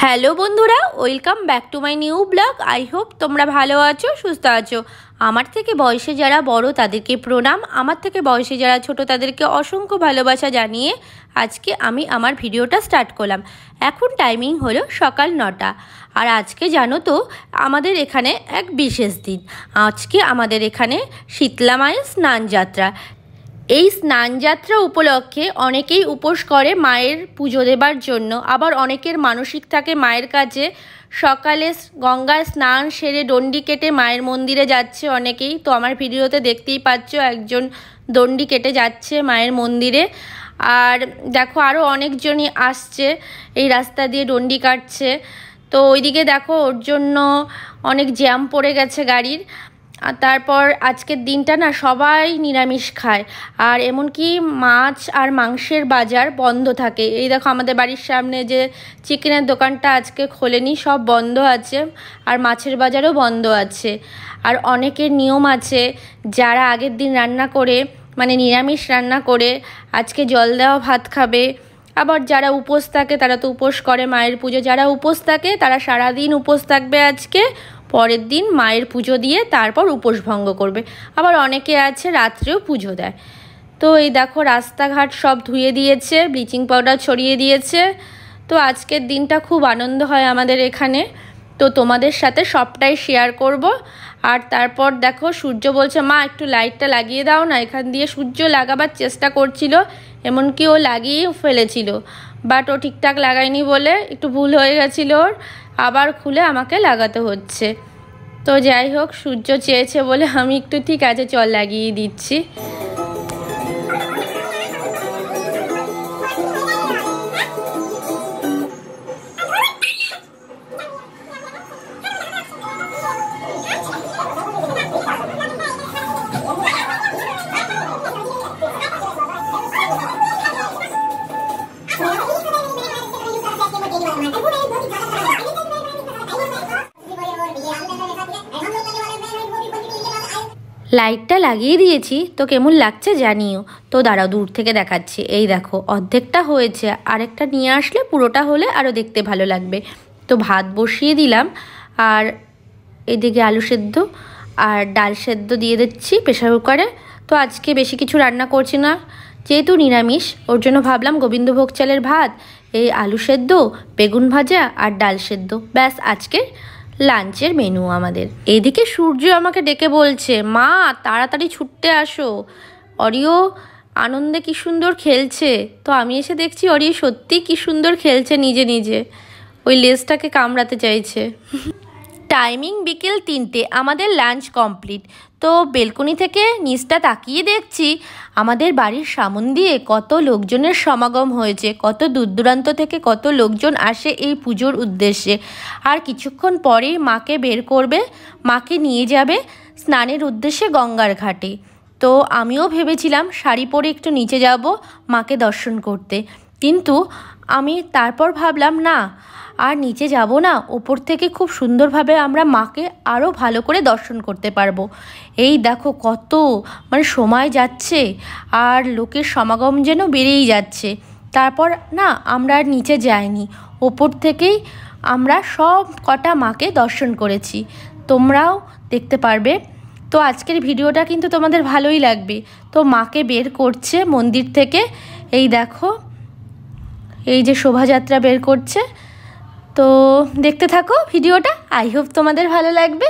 Hello বন্ধুরা, welcome back to my new blog. I hope তোমরা ভালো আছো, সুস্থ আছো। আমার থেকে বয়সে যারা বড় তাদেরকে প্রণাম, আমার থেকে বয়সে যারা ছোট তাদেরকে অসংখ্য ভালোবাসা জানিয়ে আজকে আমি আমার ভিডিওটা স্টার্ট করলাম। এখন টাইমিং হলো সকাল 9টা। আর আজকে জানো তো আমাদের এখানে এক বিশেষ দিন। আজকে আমাদের এখানে শীতলা মায়ের স্নান যাত্রা। এই স্নানযাত্রা উপলক্ষে অনেকেই উপোস করে মায়ের পুজো দেবার জন্য, আবার অনেকের মানসিক থাকে মায়ের কাছে। সকালে গঙ্গায় স্নান সেরে ডন্ডি কেটে মায়ের মন্দিরে যাচ্ছে অনেকেই। তো আমার ভিডিওতে দেখতেই পাচ্ছ একজন ডন্ডি কেটে যাচ্ছে মায়ের মন্দিরে। আর দেখো আরও অনেকজনই আসছে এই রাস্তা দিয়ে ডন্ডি কাটছে। তো ওইদিকে দেখো ওর জন্য অনেক জ্যাম পড়ে গেছে গাড়ির। আর তারপর আজকের দিনটা না সবাই নিরামিষ খায়, আর এমনকি মাছ আর মাংসের বাজার বন্ধ থাকে। এই দেখো আমাদের বাড়ির সামনে যে চিকেনের দোকানটা আজকে খোলেনি, সব বন্ধ আছে, আর মাছের বাজারও বন্ধ আছে। আর অনেকের নিয়ম আছে যারা আগের দিন রান্না করে মানে নিরামিষ রান্না করে আজকে জল দেওয়া ভাত খাবে। আবার যারা উপোস থাকে তারা তো উপোস করে মায়ের পুজো, যারা উপোস থাকে তারা সারাদিন উপোস থাকবে আজকে, পরের দিন মায়ের পুজো দিয়ে তারপর উপোস ভঙ্গ করবে। আবার অনেকে আছে রাত্রেও পুজো দেয়। তো এই দেখো রাস্তাঘাট সব ধুয়ে দিয়েছে, ব্লিচিং পাউডার ছড়িয়ে দিয়েছে। তো আজকের দিনটা খুব আনন্দ হয় আমাদের এখানে। তো তোমাদের সাথে সবটাই শেয়ার করব। আর তারপর দেখো সূর্য বলছে মা একটু লাইটটা লাগিয়ে দাও না। এখান দিয়ে সূর্য লাগাবার চেষ্টা করছিল, এমনকি ও লাগিয়েও ফেলেছিল, বাট ও ঠিকঠাক লাগায়নি বলে একটু ভুল হয়ে গেছিল ওর, আবার খুলে আমাকে লাগাতে হচ্ছে। তো যাই হোক সূর্য চেয়েছে বলে আমি একটু ঠিক আছে চল লাগিয়ে দিচ্ছি। লাইটটা লাগিয়ে দিয়েছি, তো কেমন লাগছে জানিও। তো দাঁড়াও দূর থেকে দেখাচ্ছি। এই দেখো অর্ধেকটা হয়েছে, আরেকটা নিয়ে আসলে পুরোটা হলে আরও দেখতে ভালো লাগবে। তো ভাত বসিয়ে দিলাম, আর এদিকে আলু সেদ্ধ আর ডাল সেদ্ধ দিয়ে দিচ্ছি প্রেশার কুকারে। তো আজকে বেশি কিছু রান্না করছি না, যেহেতু নিরামিষ, ওর জন্য ভাবলাম গোবিন্দভোগ চালের ভাত, এই আলু সেদ্ধ, বেগুন ভাজা আর ডাল সেদ্ধ, ব্যাস আজকে লাঞ্চের মেনু আমাদের। এইদিকে সূর্য আমাকে ডেকে বলছে মা তাড়াতাড়ি ছুটতে আসো, অরিও আনন্দে কি সুন্দর খেলছে। তো আমি এসে দেখছি অরিও সত্যি কি সুন্দর খেলছে নিজে নিজে, ওই লেজটাকে কামড়াতে চাইছে। টাইমিং বিকেল 3টে, আমাদের লাঞ্চ কমপ্লিট। তো বেলকনি থেকে নিচটা তাকিয়ে দেখছি আমাদের বাড়ির সামন দিয়ে কত লোকজনের সমাগম হয়েছে, কত দূর দূরান্ত থেকে কত লোকজন আসে এই পুজোর উদ্দেশ্যে। আর কিছুক্ষণ পরেই মাকে বের করবে, মাকে নিয়ে যাবে স্নানের উদ্দেশ্যে গঙ্গার ঘাটে। তো আমিও ভেবেছিলাম শাড়ি পরে একটু নিচে যাব মাকে দর্শন করতে, কিন্তু আমি তারপর ভাবলাম না আর নিচে যাব না, ওপর থেকে খুব সুন্দরভাবে আমরা মাকে আরও ভালো করে দর্শন করতে পারবো। এই দেখো কত মানে সময় যাচ্ছে আর লোকের সমাগম যেন বেড়েই যাচ্ছে। তারপর না আমরা আর নিচে যাইনি, ওপর থেকেই আমরা সব কটা মাকে দর্শন করেছি, তোমরাও দেখতে পারবে। তো আজকের ভিডিওটা কিন্তু তোমাদের ভালোই লাগবে। তো মাকে বের করছে মন্দির থেকে, এই দেখো এই যে শোভাযাত্রা বের করছে। তো দেখতে থাকো ভিডিওটা, আই হোপ তোমাদের ভালো লাগবে।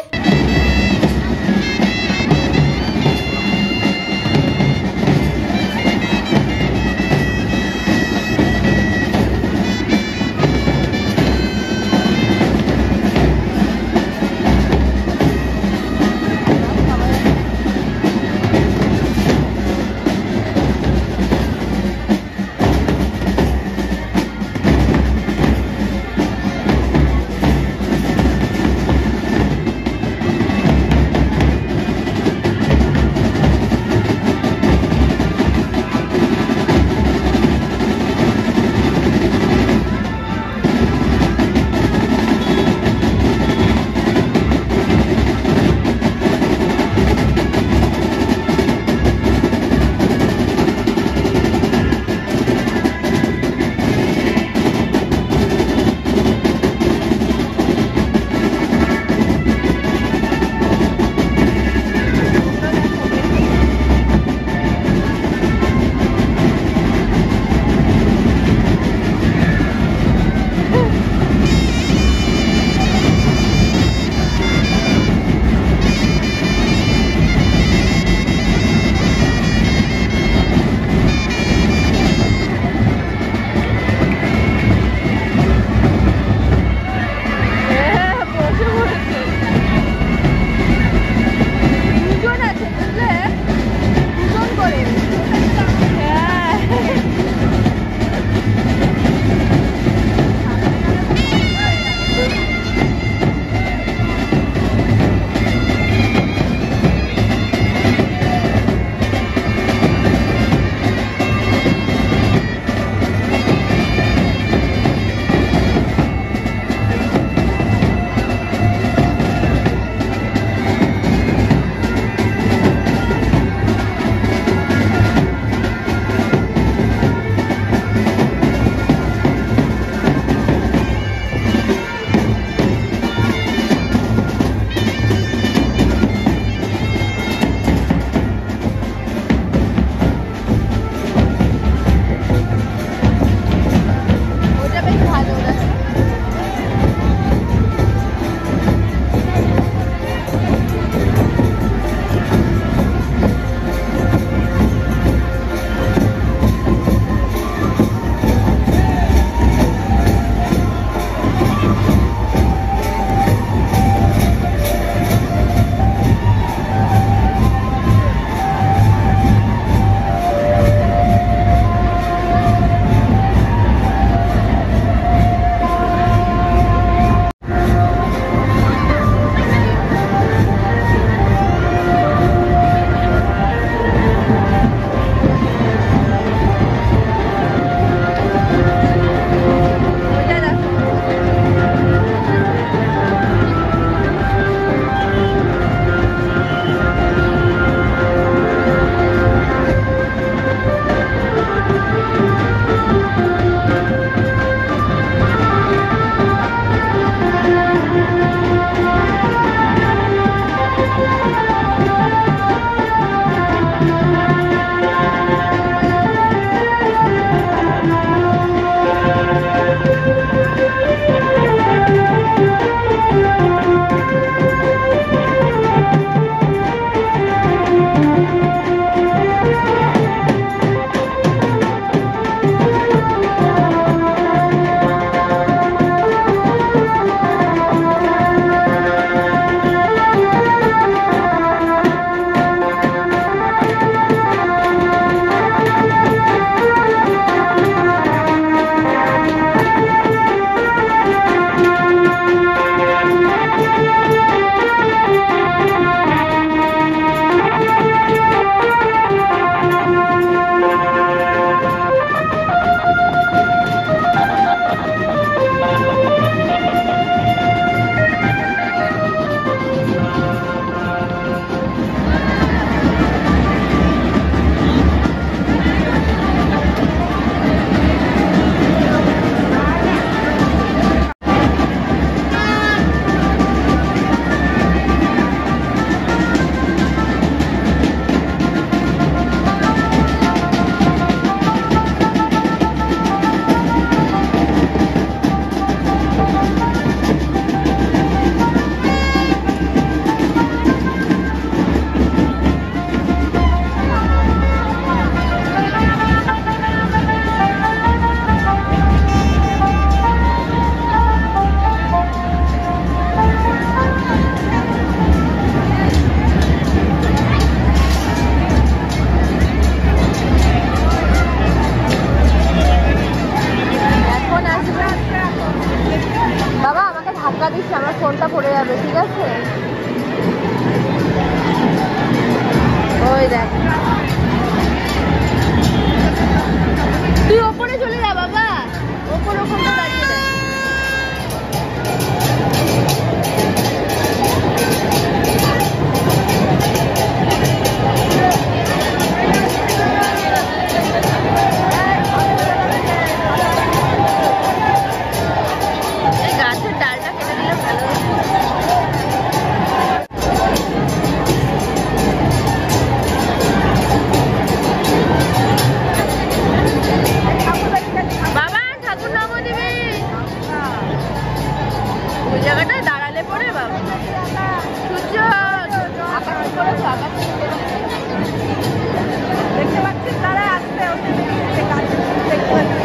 ধাক্কা দিচ্ছে, আমার ফোনটা পড়ে যাবে, ঠিক আছে? ওই দেখ, তুই ওপরে চলে যা বাবা, ওপরে ওখানে দাঁড়িয়ে দেখ। জায়গাটা দাঁড়ালে পরে বাবা সূর্য আকাশ করেছে, আকাশ দেখতে পাচ্ছিস, তারা আসছে দেখতে পাচ্ছি।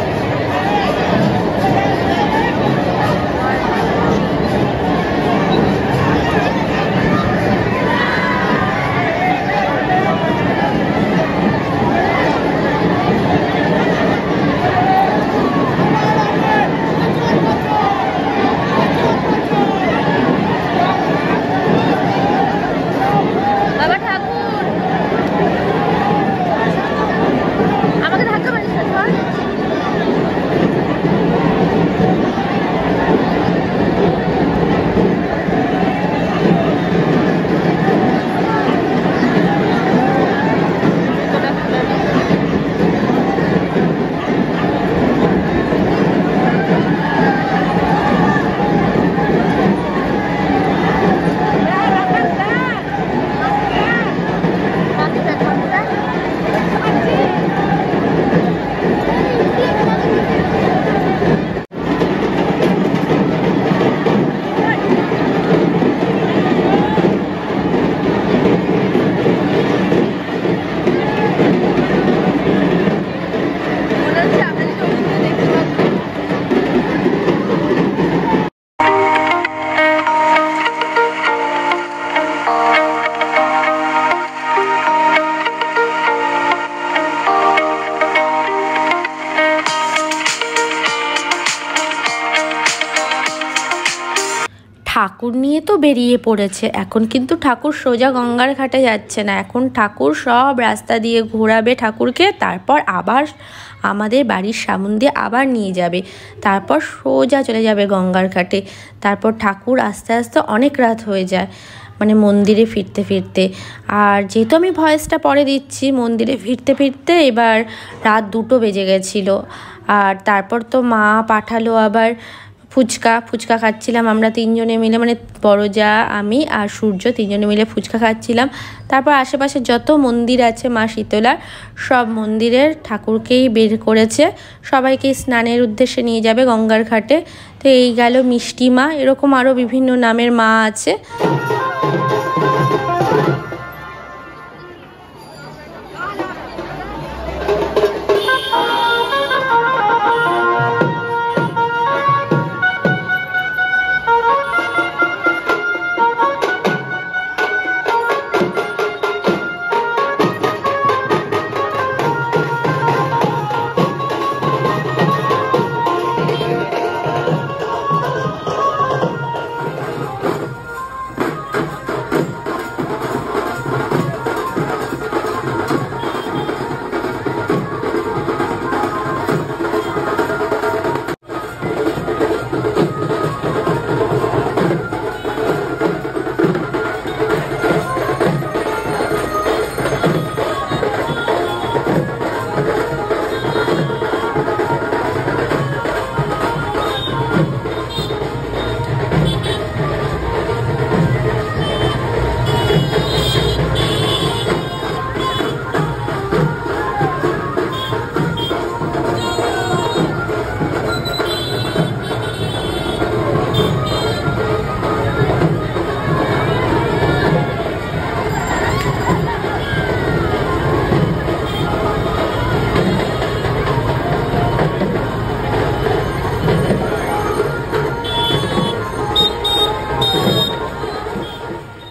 ঠাকুর নিয়ে তো বেরিয়ে পড়েছে, এখন কিন্তু ঠাকুর সোজা গঙ্গার ঘাটে যাচ্ছে না, এখন ঠাকুর সব রাস্তা দিয়ে ঘোরাবে ঠাকুরকে, তারপর আবার আমাদের বাড়ির সামনে দিয়ে আবার নিয়ে যাবে, তারপর সোজা চলে যাবে গঙ্গার ঘাটে। তারপর ঠাকুর আস্তে আস্তে অনেক রাত হয়ে যায়, মানে মন্দিরে ফিরতে ফিরতে। আর যেহেতু আমি ভয়েসটা পরে দিচ্ছি, মন্দিরে ফিরতে ফিরতে এবার রাত 2টো বেজে গেছিলো। আর তারপর তো মা পাঠালো আবার ফুচকা খাচ্ছিলাম আমরা 3জনে মিলে, মানে বড় যা, আমি আর সূর্য 3জনে মিলে ফুচকা খাচ্ছিলাম। তারপর আশেপাশে যত মন্দির আছে মা শীতলার, সব মন্দিরের ঠাকুরকেই বের করেছে, সবাইকে স্নানের উদ্দেশ্যে নিয়ে যাবে গঙ্গার ঘাটে। তো এই গেল মিষ্টি মা, এরকম আরও বিভিন্ন নামের মা আছে।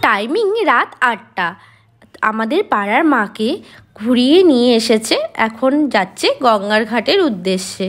টাইমিং রাত 8টা। আমাদের পাড়ার মাকে ঘুরিয়ে নিয়ে এসেছে, এখন যাচ্ছে গঙ্গার ঘাটের উদ্দেশ্যে।